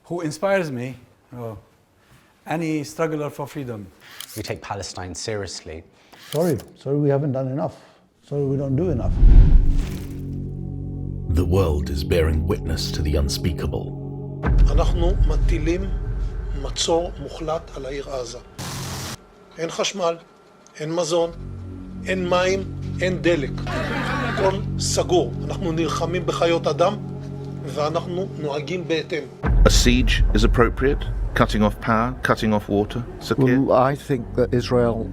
who inspires me, any struggler for freedom. We take Palestine seriously. Sorry, we haven't done enough. Sorry, we don't do enough. The world is bearing witness to the unspeakable. אנחנו מטילים מצור מוחלט על העיר עזה. אין חשמל, אין מזון, אין מים, אין דלק. הכל סגור. אנחנו נלחמים בחיות אדם ואנחנו נוהגים בהתאם. A siege is appropriate, cutting off power, cutting off water, Sakir? Well, I think that Israel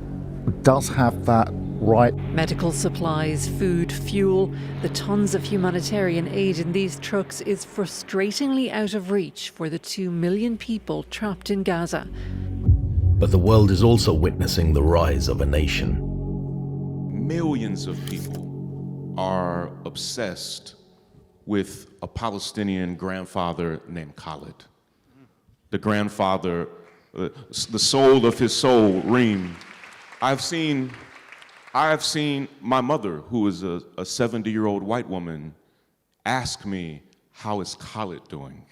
does have that right. Medical supplies, food, fuel, the tons of humanitarian aid in these trucks is frustratingly out of reach for the 2 million people trapped in Gaza. But the world is also witnessing the rise of a nation. Millions of people are obsessed with a Palestinian grandfather named Khalid. The grandfather, the soul of his soul, Reem. I have seen my mother, who is a 70-year-old white woman, ask me, how is Khalid doing?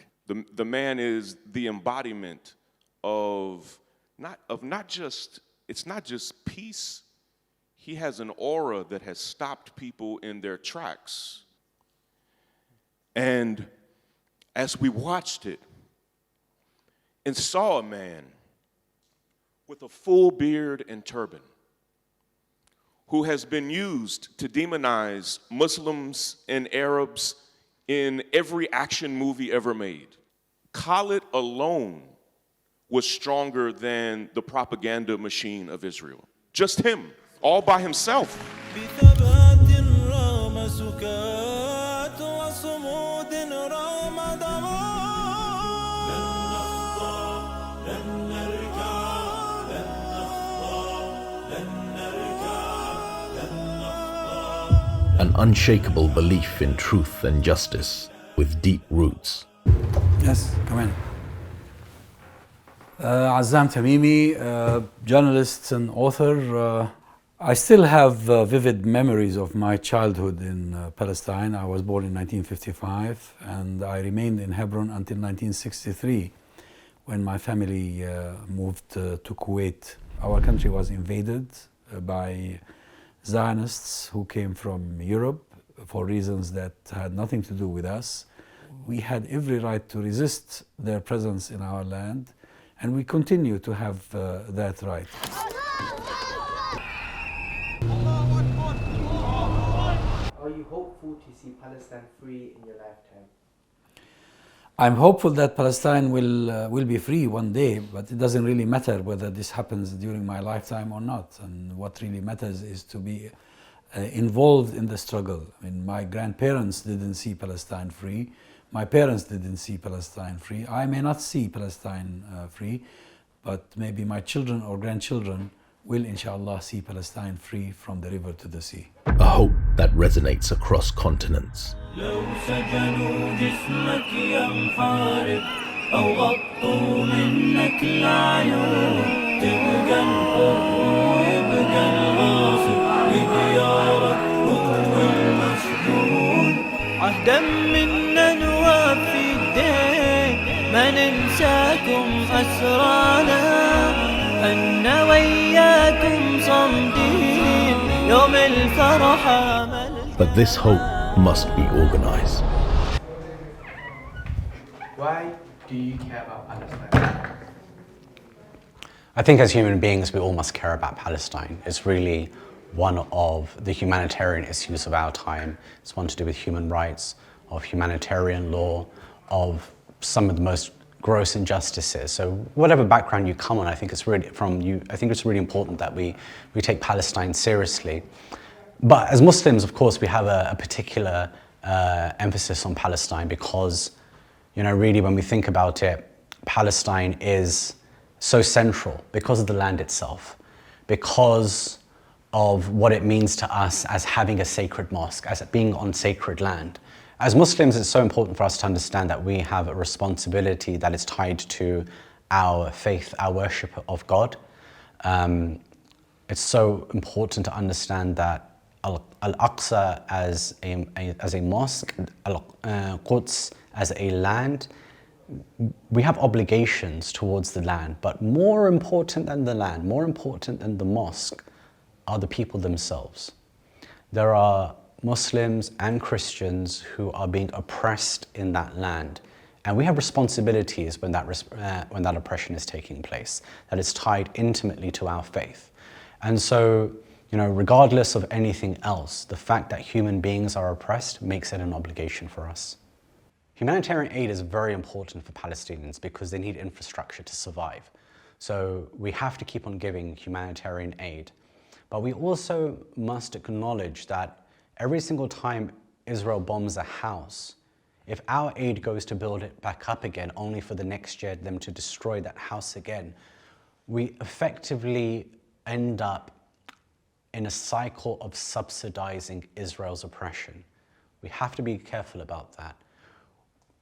The man is the embodiment of not just peace. He has an aura that has stopped people in their tracks. And as we watched it and saw a man with a full beard and turban who has been used to demonize Muslims and Arabs in every action movie ever made, Khalid alone was stronger than the propaganda machine of Israel. Just him, all by himself. An unshakable belief in truth and justice with deep roots. Yes, come in. Azzam Tamimi, journalist and author. I still have vivid memories of my childhood in Palestine. I was born in 1955 and I remained in Hebron until 1963 when my family moved to Kuwait. Our country was invaded by Zionists who came from Europe for reasons that had nothing to do with us. We had every right to resist their presence in our land, and we continue to have that right. Are you hopeful to see Palestine free in your lifetime? I'm hopeful that Palestine will be free one day, but it doesn't really matter whether this happens during my lifetime or not. And what really matters is to be involved in the struggle. I mean, my grandparents didn't see Palestine free. My parents didn't see Palestine free. I may not see Palestine free, but maybe my children or grandchildren will, inshallah, see Palestine free from the river to the sea. A hope that resonates across continents. لو سجنوا جسمك يا محارب أو غطوا منك العيون تبقى الحر ويبقى الغاصب بديارك هو المسجون عهدا منا نوفي الدين ما ننساكم أسرانا أن وياكم صمدين يوم الفرح But this hope must be organized. Why do you care about Palestine? I think as human beings, we all must care about Palestine. It's really one of the humanitarian issues of our time. It's one to do with human rights, of humanitarian law, of some of the most gross injustices. So whatever background you come on, I think it's really important that we take Palestine seriously. But as Muslims, of course, we have a particular emphasis on Palestine because, really when we think about it, Palestine is so central because of the land itself, because of what it means to us as having a sacred mosque, as being on sacred land. As Muslims, it's so important for us to understand that we have a responsibility that is tied to our faith, our worship of God. It's so important to understand that Al-Aqsa as a mosque, Al-Quds as a land, we have obligations towards the land, but more important than the land, more important than the mosque, are the people themselves. There are Muslims and Christians who are being oppressed in that land. And we have responsibilities when that oppression is taking place, that is tied intimately to our faith. And so, regardless of anything else, the fact that human beings are oppressed makes it an obligation for us. Humanitarian aid is very important for Palestinians because they need infrastructure to survive. So we have to keep on giving humanitarian aid. But we also must acknowledge that every single time Israel bombs a house, if our aid goes to build it back up again, only for the next year them to destroy that house again, we effectively end up in a cycle of subsidizing Israel's oppression. We have to be careful about that.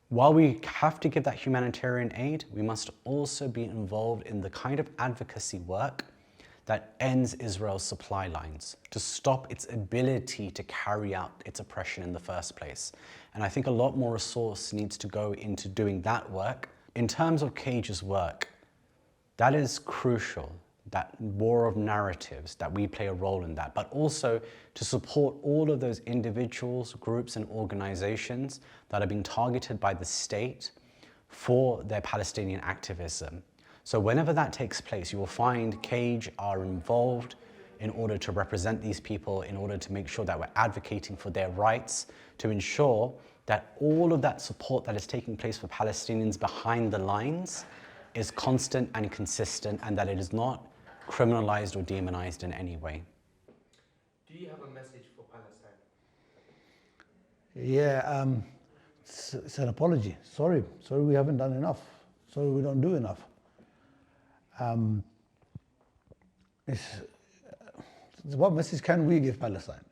While we have to give that humanitarian aid, we must also be involved in the kind of advocacy work that ends Israel's supply lines, to stop its ability to carry out its oppression in the first place. And I think a lot more resource needs to go into doing that work. In terms of Cage's work, that is crucial, that war of narratives, that we play a role in that, but also to support all of those individuals, groups and organizations that are being targeted by the state for their Palestinian activism. So whenever that takes place, you will find Cage are involved in order to represent these people, in order to make sure that we're advocating for their rights, to ensure that all of that support that is taking place for Palestinians behind the lines is constant and consistent, and that it is not criminalized or demonized in any way. Do you have a message for Palestine? Yeah, it's an apology. Sorry we haven't done enough. Sorry we don't do enough. What message can we give Palestine?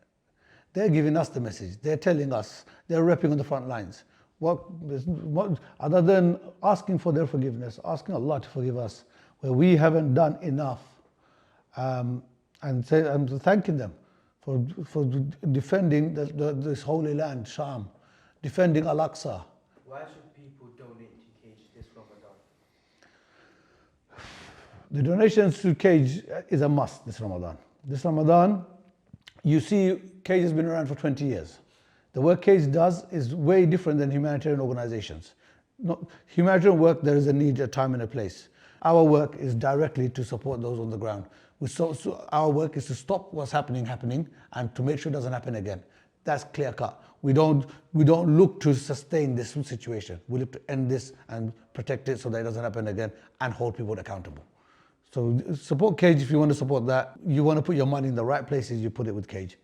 They're giving us the message. They're telling us. They're repping on the front lines. What other than asking for their forgiveness, asking Allah to forgive us, where we haven't done enough, and thanking them for defending this holy land, Sham, defending Al-Aqsa. Why should people donate to Cage this Ramadan? The donations to Cage is a must this Ramadan. This Ramadan, you see, Cage has been around for 20 years. The work Cage does is way different than humanitarian organizations. Humanitarian work, there is a need, a time and a place. Our work is directly to support those on the ground. So our work is to stop what's happening and to make sure it doesn't happen again. That's clear cut. We don't look to sustain this situation. We look to end this and protect it so that it doesn't happen again and hold people accountable. So support Cage if you want to support that. You want to put your money in the right places, you put it with Cage.